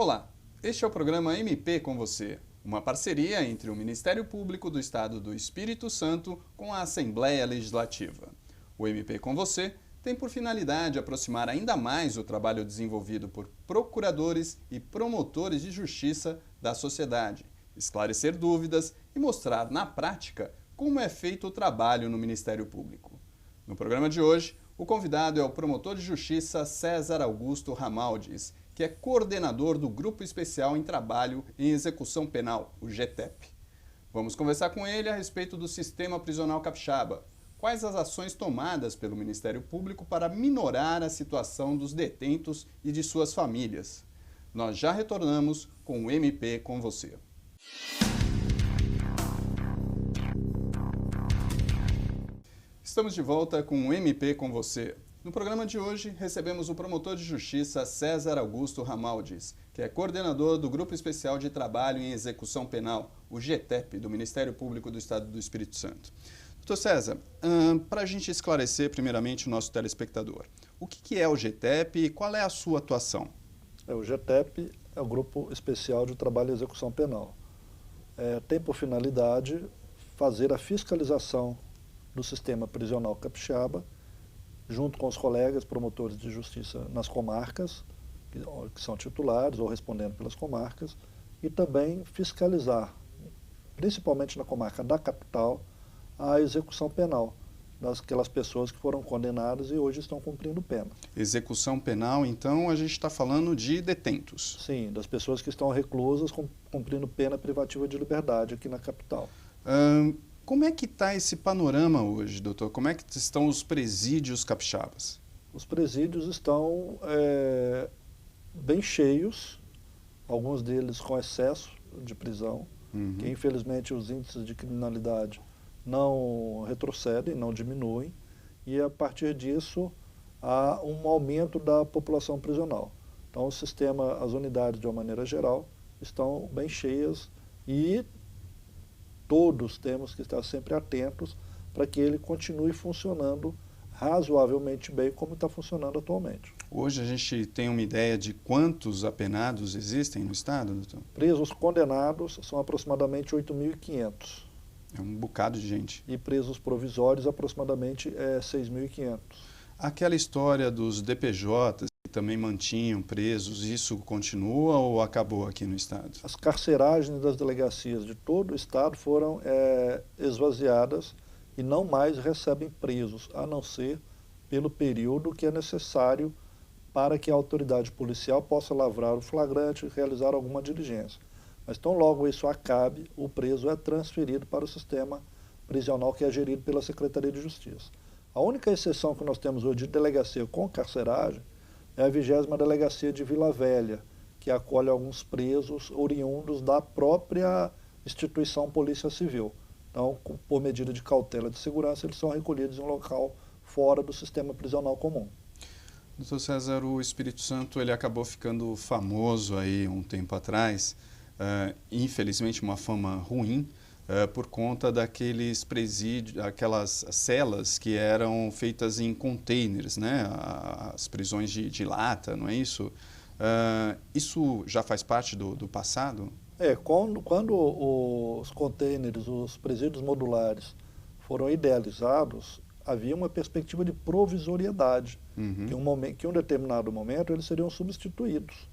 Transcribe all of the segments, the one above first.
Olá, este é o programa MP com você, uma parceria entre o Ministério Público do Estado do Espírito Santo com a Assembleia Legislativa. O MP com você tem por finalidade aproximar ainda mais o trabalho desenvolvido por procuradores e promotores de justiça da sociedade, esclarecer dúvidas e mostrar na prática como é feito o trabalho no Ministério Público. No programa de hoje, o convidado é o promotor de justiça César Augusto Ramaldes, que é coordenador do Grupo Especial em Trabalho em Execução Penal, o GTEP. Vamos conversar com ele a respeito do sistema prisional capixaba. Quais as ações tomadas pelo Ministério Público para minorar a situação dos detentos e de suas famílias? Nós já retornamos com o MP com você. Estamos de volta com o MP com você. No programa de hoje, recebemos o promotor de justiça César Augusto Ramaldes, que é coordenador do Grupo Especial de Trabalho em Execução Penal, o GTEP, do Ministério Público do Estado do Espírito Santo. Doutor César, para a gente esclarecer primeiramente o nosso telespectador, o que é o GTEP e qual é a sua atuação? O GTEP é o Grupo Especial de Trabalho em Execução Penal. Tem por finalidade fazer a fiscalização do sistema prisional capixaba, junto com os colegas promotores de justiça nas comarcas, que são titulares ou respondendo pelas comarcas, e também fiscalizar, principalmente na comarca da capital, a execução penal daquelas pessoas que foram condenadas e hoje estão cumprindo pena. Execução penal, então, a gente está falando de detentos. Sim, das pessoas que estão reclusas cumprindo pena privativa de liberdade aqui na capital. Como é que está esse panorama hoje, doutor? Como é que estão os presídios capixabas? Os presídios estão bem cheios, alguns deles com excesso de prisão, que infelizmente os índices de criminalidade não retrocedem, não diminuem, e a partir disso há um aumento da população prisional. Então o sistema, as unidades de uma maneira geral, estão bem cheias e todos temos que estar sempre atentos para que ele continue funcionando razoavelmente bem como está funcionando atualmente. Hoje a gente tem uma ideia de quantos apenados existem no estado, doutor? Presos condenados são aproximadamente 8.500. É um bocado de gente. E presos provisórios aproximadamente 6.500. Aquela história dos DPJs que também mantinham presos, isso continua ou acabou aqui no estado? As carceragens das delegacias de todo o estado foram esvaziadas e não mais recebem presos, a não ser pelo período que é necessário para que a autoridade policial possa lavrar o flagrante e realizar alguma diligência. Mas tão logo isso acabe, o preso é transferido para o sistema prisional que é gerido pela Secretaria de Justiça. A única exceção que nós temos hoje de delegacia com carceragem é a 20ª Delegacia de Vila Velha, que acolhe alguns presos oriundos da própria instituição Polícia Civil. Então, por medida de cautela de segurança, eles são recolhidos em um local fora do sistema prisional comum. Doutor César, o Espírito Santo ele acabou ficando famoso aí um tempo atrás, infelizmente uma fama ruim, por conta daqueles presídios, aquelas celas que eram feitas em containers, né? As prisões de lata, não é isso? Isso já faz parte do passado? Quando os containers, os presídios modulares foram idealizados, havia uma perspectiva de provisoriedade, que em um determinado momento eles seriam substituídos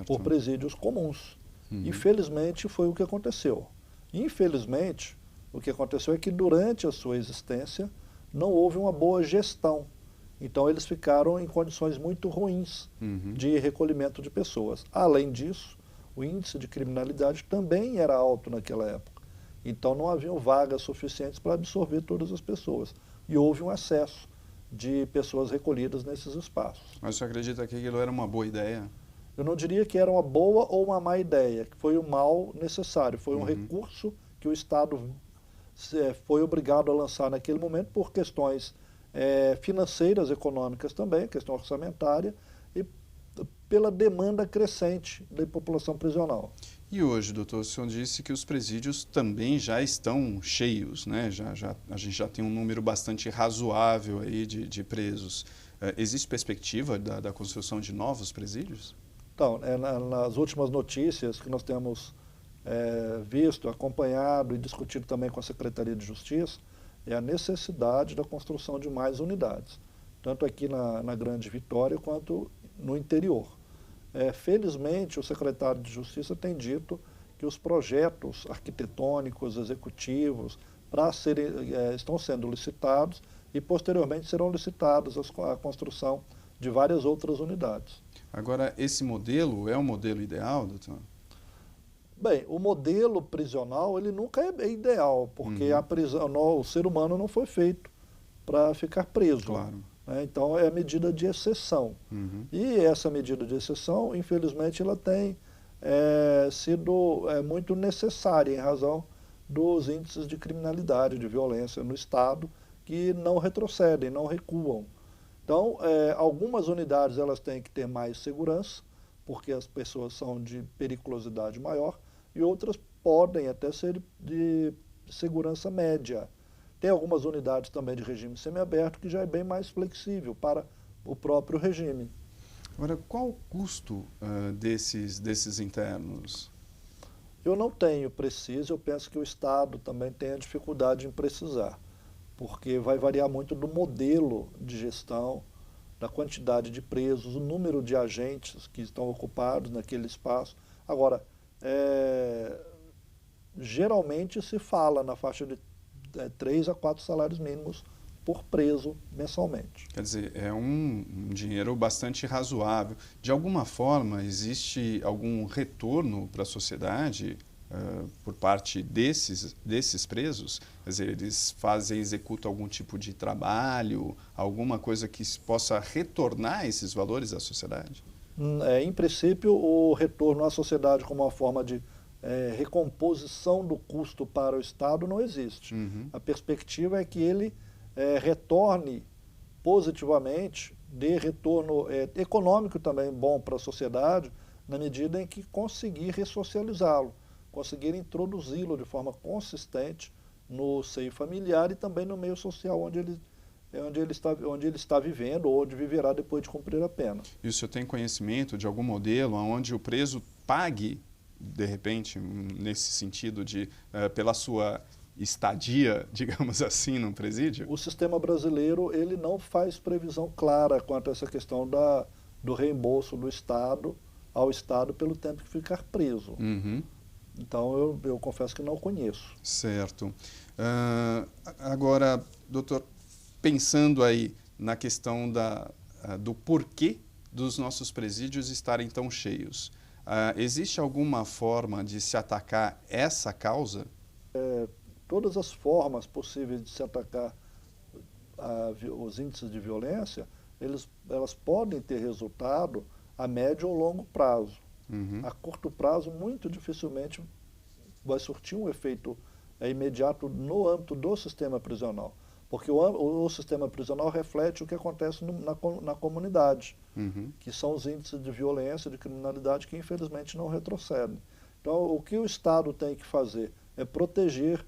por presídios comuns. Infelizmente foi o que aconteceu. Infelizmente, o que aconteceu é que durante a sua existência não houve uma boa gestão. Então eles ficaram em condições muito ruins de recolhimento de pessoas. Além disso, o índice de criminalidade também era alto naquela época. Então não haviam vagas suficientes para absorver todas as pessoas. E houve um excesso de pessoas recolhidas nesses espaços. Mas você acredita que aquilo era uma boa ideia? Eu não diria que era uma boa ou uma má ideia, que foi um mal necessário, foi um recurso que o Estado foi obrigado a lançar naquele momento por questões financeiras, econômicas também, questão orçamentária, e pela demanda crescente da população prisional. E hoje, doutor, o senhor disse que os presídios também já estão cheios, né? A gente já tem um número bastante razoável aí de presos. Existe perspectiva da construção de novos presídios? Então, nas últimas notícias que nós temos visto, acompanhado e discutido também com a Secretaria de Justiça, é a necessidade da construção de mais unidades, tanto aqui na Grande Vitória quanto no interior. Felizmente, o secretário de Justiça tem dito que os projetos arquitetônicos, executivos, estão sendo licitados e posteriormente serão licitados a construção de várias outras unidades. Agora, esse modelo é o modelo ideal, doutor? Bem, o modelo prisional ele nunca é ideal, porque a prisão, o ser humano não foi feito para ficar preso. Claro. Né? Então é a medida de exceção. E essa medida de exceção, infelizmente, ela tem sido muito necessária em razão dos índices de criminalidade, de violência no Estado, que não retrocedem, não recuam. Então, algumas unidades elas têm que ter mais segurança, porque as pessoas são de periculosidade maior, e outras podem até ser de segurança média. Tem algumas unidades também de regime semiaberto que já é bem mais flexível para o próprio regime. Agora, qual o custo desses internos? Eu não tenho preciso, eu penso que o Estado também tem a dificuldade em precisar, porque vai variar muito do modelo de gestão, da quantidade de presos, o número de agentes que estão ocupados naquele espaço. Agora, geralmente se fala na faixa de 3 a 4 salários mínimos por preso mensalmente. Quer dizer, é um dinheiro bastante razoável. De alguma forma, existe algum retorno para a sociedade por parte desses presos? Quer dizer, eles executam algum tipo de trabalho, alguma coisa que possa retornar esses valores à sociedade? Em princípio, o retorno à sociedade como uma forma de recomposição do custo para o Estado não existe. A perspectiva é que ele retorne positivamente, dê retorno econômico também bom para a sociedade, na medida em que conseguir ressocializá-lo, conseguir introduzi-lo de forma consistente no seio familiar e também no meio social onde ele está vivendo ou onde viverá depois de cumprir a pena. E o senhor tem conhecimento de algum modelo onde o preso pague, de repente, nesse sentido de pela sua estadia, digamos assim, num presídio? O sistema brasileiro ele não faz previsão clara quanto a essa questão do reembolso do Estado ao Estado pelo tempo que ficar preso. Então eu confesso que não conheço. Certo. Agora, doutor, pensando aí na questão do porquê dos nossos presídios estarem tão cheios, existe alguma forma de se atacar essa causa? Todas as formas possíveis de se atacar os índices de violência, elas podem ter resultado a médio ou longo prazo. A curto prazo, muito dificilmente vai surtir um efeito imediato no âmbito do sistema prisional, porque o sistema prisional reflete o que acontece na comunidade, que são os índices de violência, de criminalidade que infelizmente não retrocedem. Então, o que o Estado tem que fazer é proteger,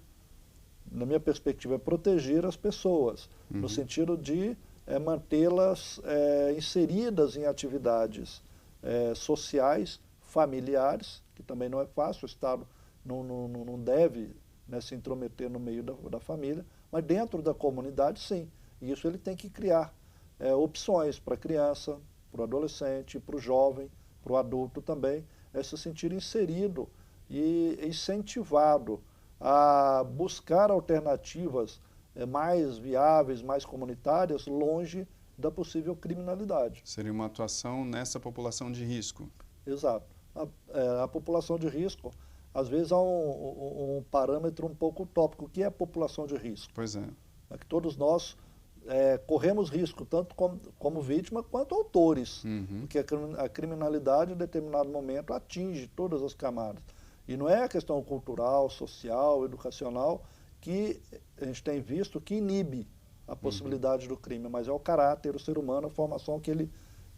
na minha perspectiva, é proteger as pessoas, no sentido de mantê-las inseridas em atividades sociais, familiares, que também não é fácil, o Estado não deve se intrometer no meio da família, mas dentro da comunidade, sim. E isso ele tem que criar opções para a criança, para o adolescente, para o jovem, para o adulto também, se sentir inserido e incentivado a buscar alternativas mais viáveis, mais comunitárias, longe da possível criminalidade. Seria uma atuação nessa população de risco. Exato. A população de risco, às vezes, há um parâmetro um pouco utópico. O que é a população de risco? Pois é. É que todos nós corremos risco, tanto como vítima quanto autores, porque a criminalidade, em determinado momento, atinge todas as camadas. E não é a questão cultural, social, educacional, que a gente tem visto que inibe a possibilidade do crime, mas é o caráter, o ser humano, a formação que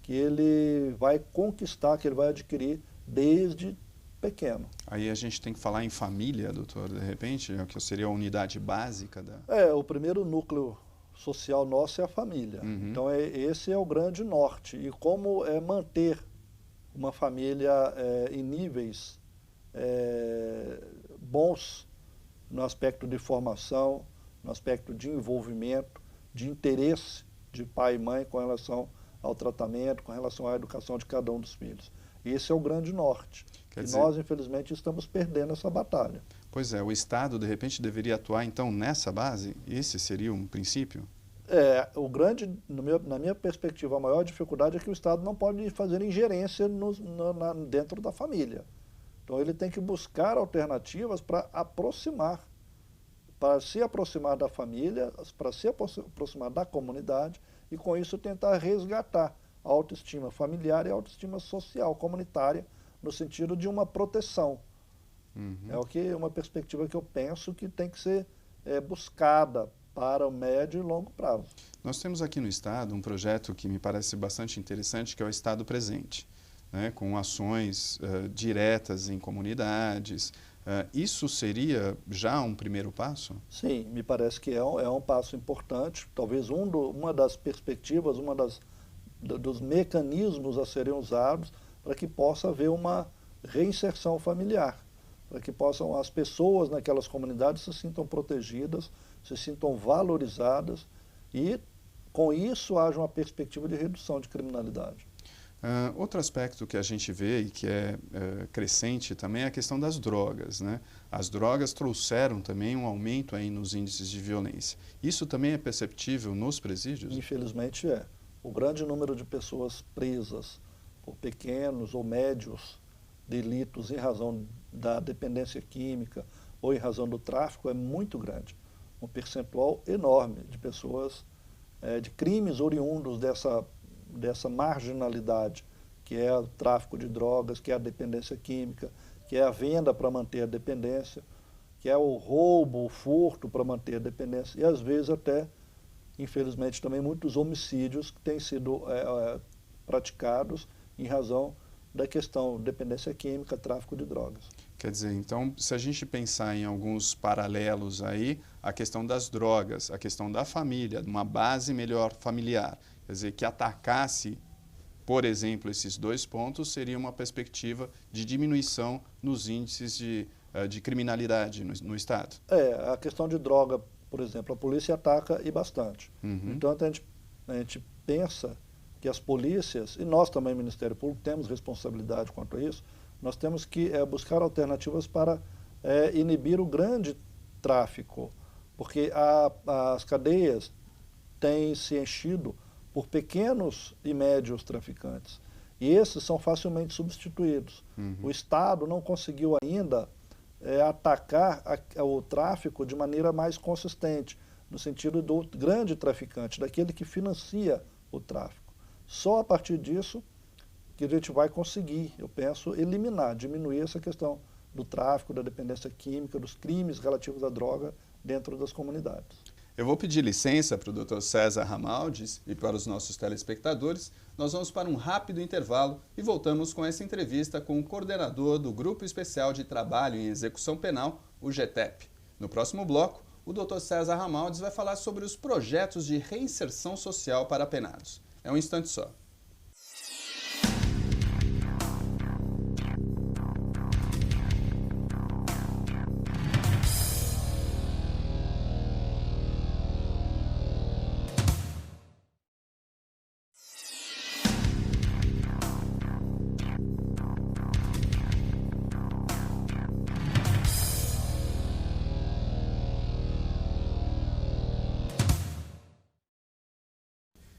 ele vai conquistar, que ele vai adquirir desde pequeno. Aí a gente tem que falar em família, doutor, de repente, que seria a unidade básica da... O primeiro núcleo social nosso é a família. Então esse é o grande norte. E como manter uma família em níveis bons no aspecto de formação, no aspecto de envolvimento, de interesse de pai e mãe com relação ao tratamento, com relação à educação de cada um dos filhos. Esse é o grande norte. Quer e dizer, nós, infelizmente, estamos perdendo essa batalha. Pois é, o Estado, de repente, deveria atuar, então, nessa base? Esse seria um princípio? Na minha perspectiva, a maior dificuldade é que o Estado não pode fazer ingerência dentro da família. Então, ele tem que buscar alternativas para se aproximar da família, para se aproximar da comunidade e, com isso, tentar resgatar a autoestima familiar e a autoestima social, comunitária, no sentido de uma proteção. É uma perspectiva que eu penso que tem que ser buscada para o médio e longo prazo. Nós temos aqui no Estado um projeto que me parece bastante interessante, que é o Estado Presente, né, com ações diretas em comunidades. Isso seria já um primeiro passo? Sim, me parece que é um passo importante, talvez uma das perspectivas, dos mecanismos a serem usados para que possa haver uma reinserção familiar, para que possam as pessoas naquelas comunidades se sintam protegidas, se sintam valorizadas e, com isso, haja uma perspectiva de redução de criminalidade. Outro aspecto que a gente vê e que é crescente também é a questão das drogas, né? As drogas trouxeram também um aumento aí nos índices de violência. Isso também é perceptível nos presídios? Infelizmente é. O grande número de pessoas presas por pequenos ou médios delitos em razão da dependência química ou em razão do tráfico é muito grande. Um percentual enorme de pessoas, de crimes oriundos dessa marginalidade, que é o tráfico de drogas, que é a dependência química, que é a venda para manter a dependência, que é o roubo, o furto para manter a dependência e, às vezes, até, infelizmente, também muitos homicídios que têm sido praticados em razão da questão de dependência química, tráfico de drogas. Quer dizer, então, se a gente pensar em alguns paralelos aí, a questão das drogas, a questão da família, de uma base melhor familiar, quer dizer, que atacasse, por exemplo, esses dois pontos, seria uma perspectiva de diminuição nos índices de criminalidade no Estado. A questão de droga, por exemplo, a polícia ataca e bastante. Então, a gente pensa que as polícias, e nós também, Ministério Público, temos responsabilidade quanto a isso, nós temos que buscar alternativas para inibir o grande tráfico, porque as cadeias têm se enchido por pequenos e médios traficantes, e esses são facilmente substituídos. O Estado não conseguiu ainda atacar o tráfico de maneira mais consistente, no sentido do grande traficante, daquele que financia o tráfico. Só a partir disso que a gente vai conseguir, eu penso, diminuir essa questão do tráfico, da dependência química, dos crimes relativos à droga dentro das comunidades. Eu vou pedir licença para o Dr. César Ramaldes e para os nossos telespectadores. Nós vamos para um rápido intervalo e voltamos com essa entrevista com o coordenador do Grupo Especial de Trabalho em Execução Penal, o GETEP. No próximo bloco, o Dr. César Ramaldes vai falar sobre os projetos de reinserção social para penados. É um instante só.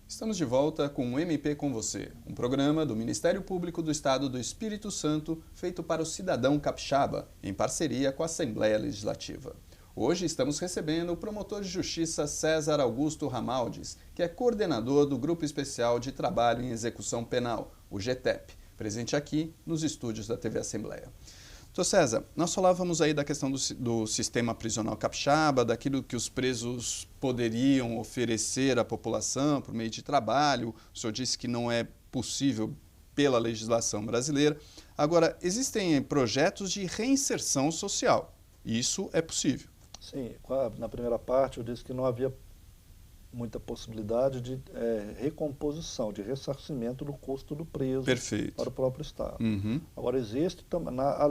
Estamos de volta com o MP com Você, um programa do Ministério Público do Estado do Espírito Santo feito para o cidadão capixaba, em parceria com a Assembleia Legislativa. Hoje estamos recebendo o promotor de justiça César Augusto Ramaldes, que é coordenador do Grupo Especial de Trabalho em Execução Penal, o GETEP, presente aqui nos estúdios da TV Assembleia. Doutor César, nós falávamos aí da questão do sistema prisional capixaba, daquilo que os presos poderiam oferecer à população por meio de trabalho. O senhor disse que não é possível pela legislação brasileira. Agora, existem projetos de reinserção social. Isso é possível. Sim, na primeira parte eu disse que não havia muita possibilidade de recomposição, de ressarcimento do custo do preso Perfeito. para o próprio Estado. Agora, existe também, a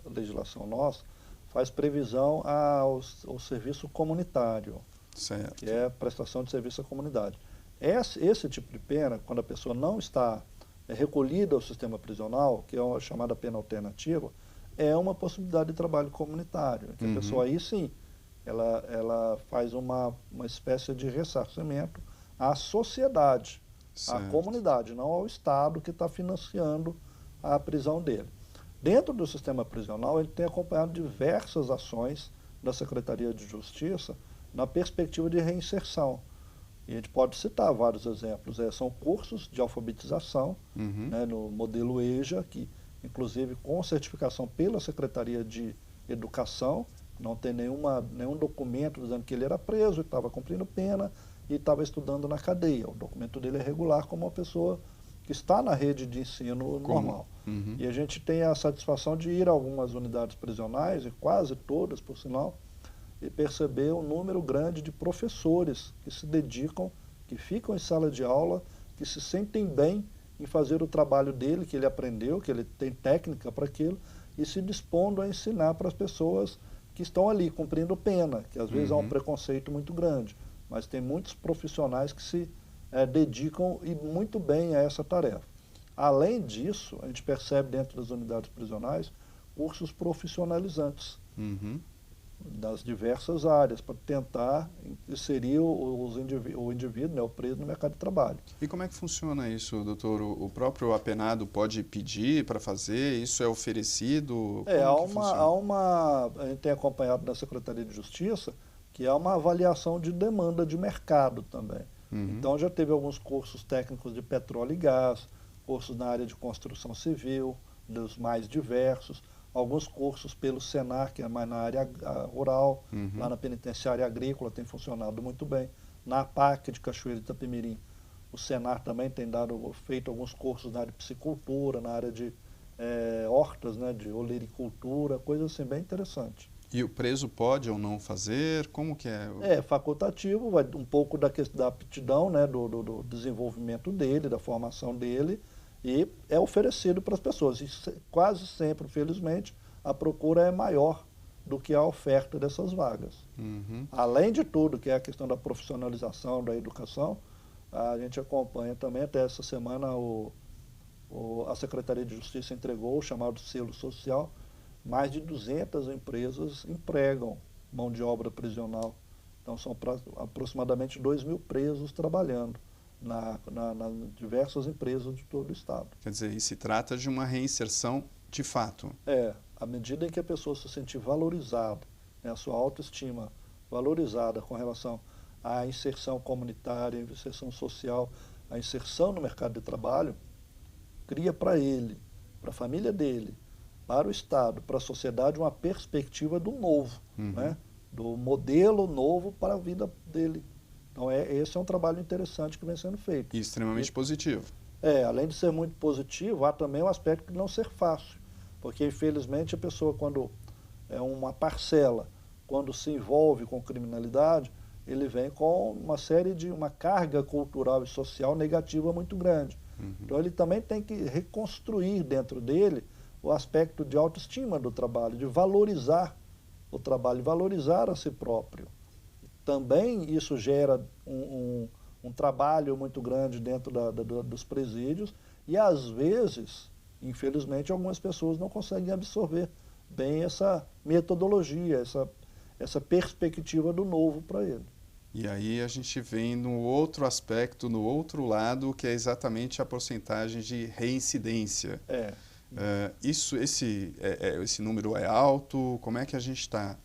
legislação nossa faz previsão ao serviço comunitário, Certo. que é a prestação de serviço à comunidade. Esse tipo de pena, quando a pessoa não está recolhida ao sistema prisional, que é a chamada pena alternativa, é uma possibilidade de trabalho comunitário, que a pessoa aí sim, ela faz uma espécie de ressarcimento à sociedade, Certo. à comunidade, não ao Estado que está financiando a prisão dele. Dentro do sistema prisional, ele tem acompanhado diversas ações da Secretaria de Justiça na perspectiva de reinserção. E a gente pode citar vários exemplos. São cursos de alfabetização, né, no modelo EJA, que inclusive com certificação pela Secretaria de Educação, não tem nenhum documento dizendo que ele era preso, estava cumprindo pena e estava estudando na cadeia. O documento dele é regular como uma pessoa que está na rede de ensino normal. E a gente tem a satisfação de ir a algumas unidades prisionais, e quase todas, por sinal, e perceber um número grande de professores que se dedicam, que ficam em sala de aula, que se sentem bem em fazer o trabalho dele, que ele aprendeu, que ele tem técnica para aquilo, e se dispondo a ensinar para as pessoas que estão ali cumprindo pena, que às vezes há um preconceito muito grande, mas tem muitos profissionais que se dedicam e muito bem a essa tarefa. Além disso, a gente percebe dentro das unidades prisionais cursos profissionalizantes das diversas áreas para tentar inserir o indivíduo, né, o preso, no mercado de trabalho. E como é que funciona isso, doutor? O próprio apenado pode pedir para fazer? Isso é oferecido? A gente tem acompanhado na Secretaria de Justiça que há uma avaliação de demanda de mercado também. Então já teve alguns cursos técnicos de petróleo e gás, cursos na área de construção civil, dos mais diversos, alguns cursos pelo Senar, que é mais na área rural, lá na penitenciária agrícola tem funcionado muito bem. Na PAC de Cachoeira de Itapemirim, o Senar também tem feito alguns cursos na área de piscicultura, na área de hortas, né, de olericultura, coisa assim bem interessante. E o preso pode ou não fazer? Como que é? É facultativo, vai um pouco da aptidão, né, do desenvolvimento dele, da formação dele, e é oferecido para as pessoas. E quase sempre, felizmente, a procura é maior do que a oferta dessas vagas. Além de tudo, que é a questão da profissionalização, da educação, a gente acompanha também, até essa semana, a Secretaria de Justiça entregou o chamado selo social. Mais de 200 empresas empregam mão de obra prisional. Então, são aproximadamente 2.000 presos trabalhando nas diversas empresas de todo o Estado. Quer dizer, e se trata de uma reinserção de fato. À medida em que a pessoa se sentir valorizada, né, a sua autoestima valorizada com relação à inserção comunitária, à inserção social, à inserção no mercado de trabalho, cria para ele, para a família dele, para o Estado, para a sociedade, uma perspectiva do novo, né? Do modelo novo para a vida dele. Então, esse é um trabalho interessante que vem sendo feito. E extremamente positivo. Além de ser muito positivo, há também um aspecto de não ser fácil, porque, infelizmente, a pessoa, quando é uma parcela, quando se envolve com criminalidade, ele vem com uma carga cultural e social negativa muito grande. Então, ele também tem que reconstruir dentro dele o aspecto de autoestima do trabalho, de valorizar o trabalho, valorizar a si próprio. Também isso gera um trabalho muito grande dentro dos presídios e, às vezes, infelizmente, algumas pessoas não conseguem absorver bem essa metodologia, essa perspectiva do novo para ele. E aí a gente vem no outro aspecto, no outro lado, que é exatamente a porcentagem de reincidência. Esse número é alto? Como é que a gente está?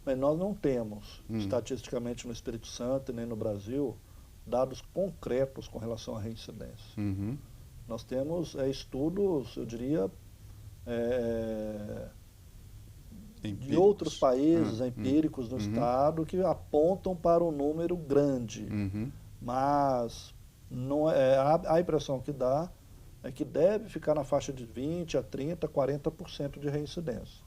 Mas nós não temos, estatisticamente no Espírito Santo e nem no Brasil, dados concretos com relação à reincidência. Nós temos estudos, eu diria, de outros países empíricos no Estado que apontam para um número grande. Mas não a impressão que dá é que deve ficar na faixa de 20% a 30%, 40% de reincidência.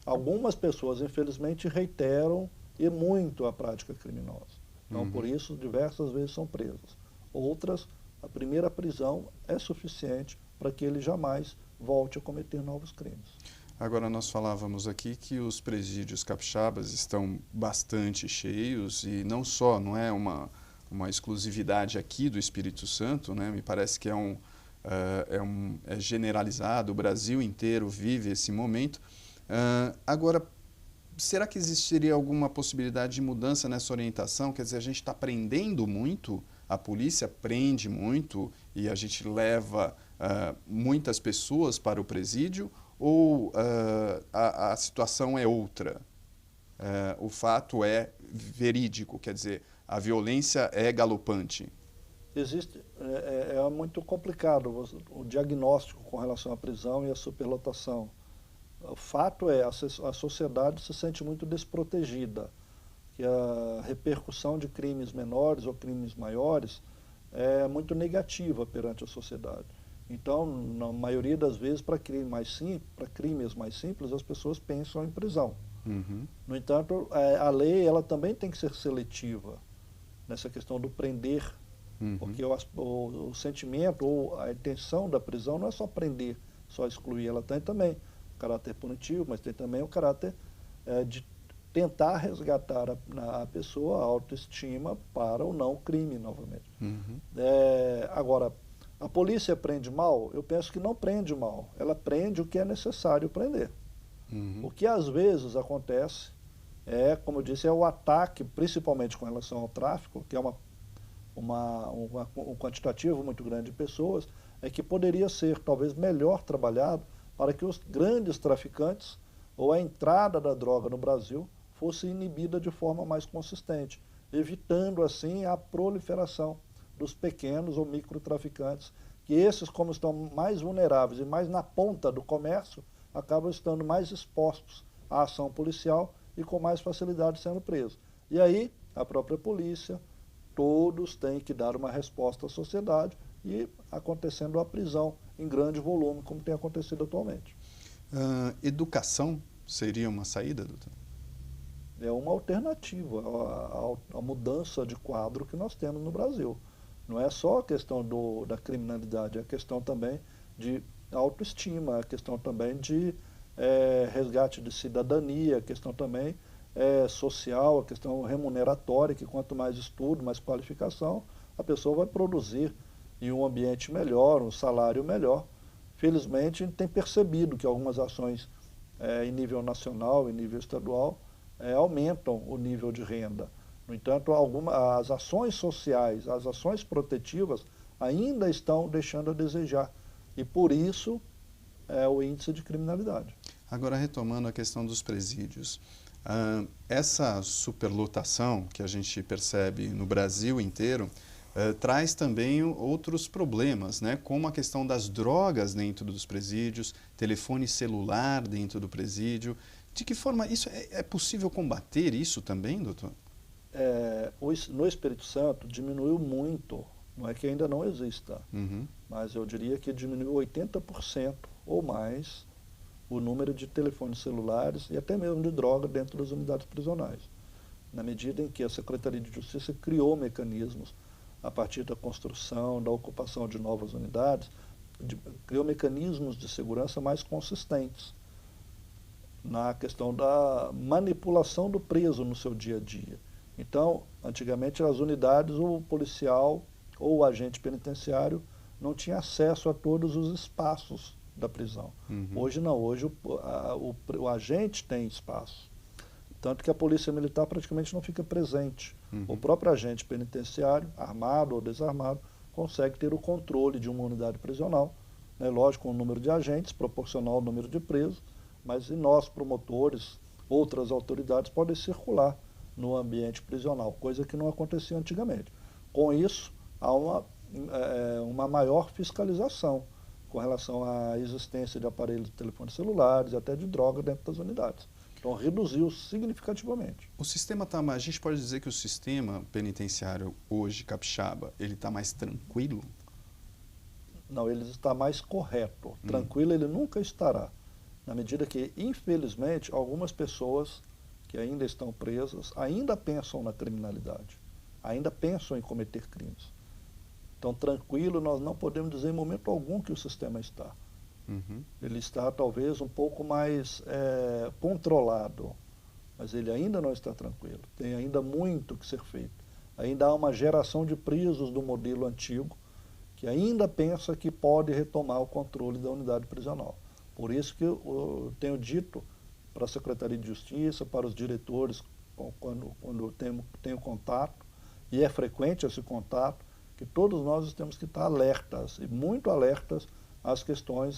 Algumas pessoas, infelizmente, reiteram e muito a prática criminosa. Então, por isso, diversas vezes são presos. Outras, a primeira prisão é suficiente para que ele jamais volte a cometer novos crimes. Agora, nós falávamos aqui que os presídios capixabas estão bastante cheios e não só, não é uma exclusividade aqui do Espírito Santo, né? Me parece que é generalizado, o Brasil inteiro vive esse momento. Agora, será que existiria alguma possibilidade de mudança nessa orientação? Quer dizer, a gente está prendendo muito, a polícia prende muito e a gente leva muitas pessoas para o presídio, ou a situação é outra? O fato é verídico, quer dizer, a violência é galopante. É muito complicado o diagnóstico com relação à prisão e à superlotação. O fato é, a sociedade se sente muito desprotegida, que a repercussão de crimes menores ou crimes maiores é muito negativa perante a sociedade. Então, na maioria das vezes, para crimes mais simples, as pessoas pensam em prisão. Uhum. No entanto, a lei ela também tem que ser seletiva nessa questão do prender, porque o sentimento ou a intenção da prisão não é só prender, só excluir, ela tem também o caráter punitivo, mas tem também o caráter de tentar resgatar a pessoa, a autoestima para o não crime novamente. Uhum. Agora, a polícia prende mal? Eu penso que não prende mal. Ela prende o que é necessário prender. Uhum. O que às vezes acontece como eu disse, é o ataque, principalmente com relação ao tráfico, que é um quantitativo muito grande de pessoas, que poderia ser talvez melhor trabalhado para que os grandes traficantes ou a entrada da droga no Brasil fosse inibida de forma mais consistente, evitando assim a proliferação dos pequenos ou microtraficantes, que esses, como estão mais vulneráveis e mais na ponta do comércio, acabam estando mais expostos à ação policial e com mais facilidade sendo presos. E aí, a própria polícia, todos têm que dar uma resposta à sociedade e acontecendo a prisão em grande volume, como tem acontecido atualmente. Educação seria uma saída, doutor? É uma alternativa à mudança de quadro que nós temos no Brasil. Não é só a questão da criminalidade, é a questão também de autoestima, a questão também de resgate de cidadania, a questão também social, a questão remuneratória, que quanto mais estudo, mais qualificação, a pessoa vai produzir em um ambiente melhor, um salário melhor. Felizmente, a gente tem percebido que algumas ações em nível nacional, em nível estadual, aumentam o nível de renda. No entanto, as ações sociais, as ações protetivas ainda estão deixando a desejar. E por isso o índice de criminalidade. Agora, retomando a questão dos presídios, essa superlotação que a gente percebe no Brasil inteiro traz também outros problemas, né? Como a questão das drogas dentro dos presídios, telefone celular dentro do presídio. De que forma isso é possível combater isso também, doutor? No Espírito Santo diminuiu muito, não é que ainda não exista, mas eu diria que diminuiu 80% ou mais o número de telefones celulares e até mesmo de droga dentro das unidades prisionais, na medida em que a Secretaria de Justiça criou mecanismos a partir da construção, da ocupação de novas unidades, criou mecanismos de segurança mais consistentes na questão da manipulação do preso no seu dia a dia. Então, antigamente as unidades, o policial ou o agente penitenciário não tinha acesso a todos os espaços da prisão. Hoje não, hoje o agente tem espaço. Tanto que a polícia militar praticamente não fica presente. O próprio agente penitenciário, armado ou desarmado, consegue ter o controle de uma unidade prisional, né, lógico, com o número de agentes, proporcional ao número de presos, mas nós, promotores, outras autoridades podem circular no ambiente prisional, coisa que não acontecia antigamente. Com isso, há uma maior fiscalização com relação à existência de aparelhos de telefones celulares e até de droga dentro das unidades. Então, reduziu significativamente. O sistema a gente pode dizer que o sistema penitenciário hoje, capixaba, ele está mais tranquilo? Não, ele está mais correto. Tranquilo ele nunca estará. Na medida que, infelizmente, algumas pessoas que ainda estão presas ainda pensam na criminalidade. ainda pensam em cometer crimes. Então, tranquilo, nós não podemos dizer em momento algum que o sistema está. Ele está talvez um pouco mais controlado, mas ele ainda não está tranquilo. Tem ainda muito que ser feito. Ainda há uma geração de presos do modelo antigo que ainda pensa que pode retomar o controle da unidade prisional. Por isso que eu tenho dito para a Secretaria de Justiça, para os diretores, quando tenho contato, e é frequente esse contato, que todos nós temos que estar alertas, e muito alertas, às questões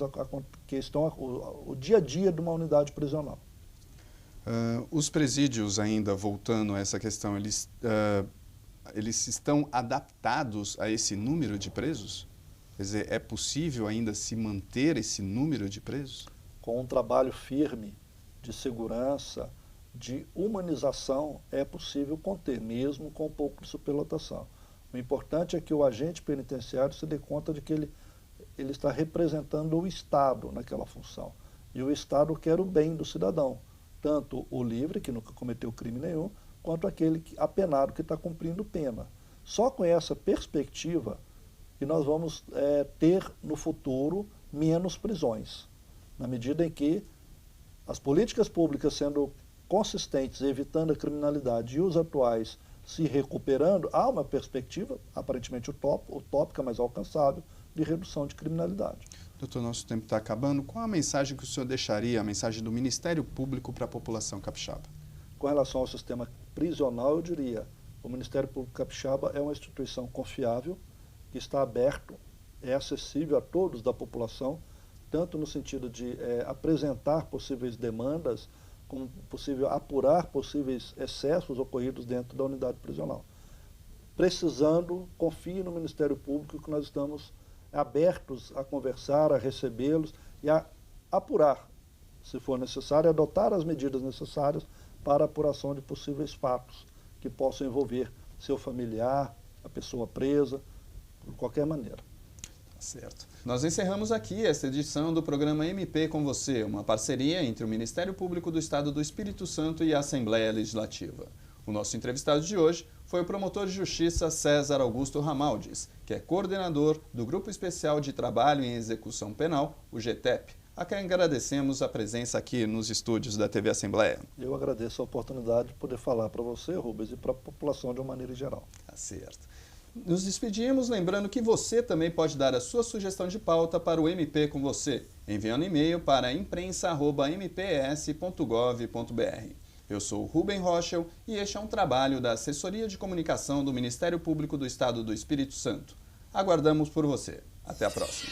que estão o dia a dia de uma unidade prisional. Os presídios, ainda voltando a essa questão, eles estão adaptados a esse número de presos? Quer dizer, é possível ainda se manter esse número de presos? Com um trabalho firme de segurança, de humanização, é possível conter, mesmo com um pouco de superlotação. O importante é que o agente penitenciário se dê conta de que ele está representando o Estado naquela função. E o Estado quer o bem do cidadão, tanto o livre, que nunca cometeu crime nenhum, quanto aquele apenado que está cumprindo pena. Só com essa perspectiva que nós vamos ter no futuro menos prisões, na medida em que as políticas públicas sendo consistentes, evitando a criminalidade, e os atuais se recuperando, há uma perspectiva, aparentemente utópica, mas alcançável, de redução de criminalidade. Doutor, nosso tempo está acabando. Qual a mensagem que o senhor deixaria, a mensagem do Ministério Público para a população capixaba? Com relação ao sistema prisional, eu diria, o Ministério Público Capixaba é uma instituição confiável, que está aberto, é acessível a todos da população, tanto no sentido de apresentar possíveis demandas, como possível apurar possíveis excessos ocorridos dentro da unidade prisional. Precisando, confie no Ministério Público, que nós estamos abertos a conversar, a recebê-los e a apurar, se for necessário, adotar as medidas necessárias para a apuração de possíveis fatos que possam envolver seu familiar, a pessoa presa, de qualquer maneira. Certo. Nós encerramos aqui esta edição do programa MP com você, uma parceria entre o Ministério Público do Estado do Espírito Santo e a Assembleia Legislativa. O nosso entrevistado de hoje foi o promotor de justiça César Augusto Ramaldes, que é coordenador do Grupo Especial de Trabalho em Execução Penal, o GTEP, a quem agradecemos a presença aqui nos estúdios da TV Assembleia. Eu agradeço a oportunidade de poder falar para você, Rubens, e para a população de uma maneira geral. Tá certo. Nos despedimos lembrando que você também pode dar a sua sugestão de pauta para o MP com você, enviando e-mail para imprensa@mps.gov.br. Eu sou Rubem Rochel e este é um trabalho da Assessoria de Comunicação do Ministério Público do Estado do Espírito Santo. Aguardamos por você. Até a próxima.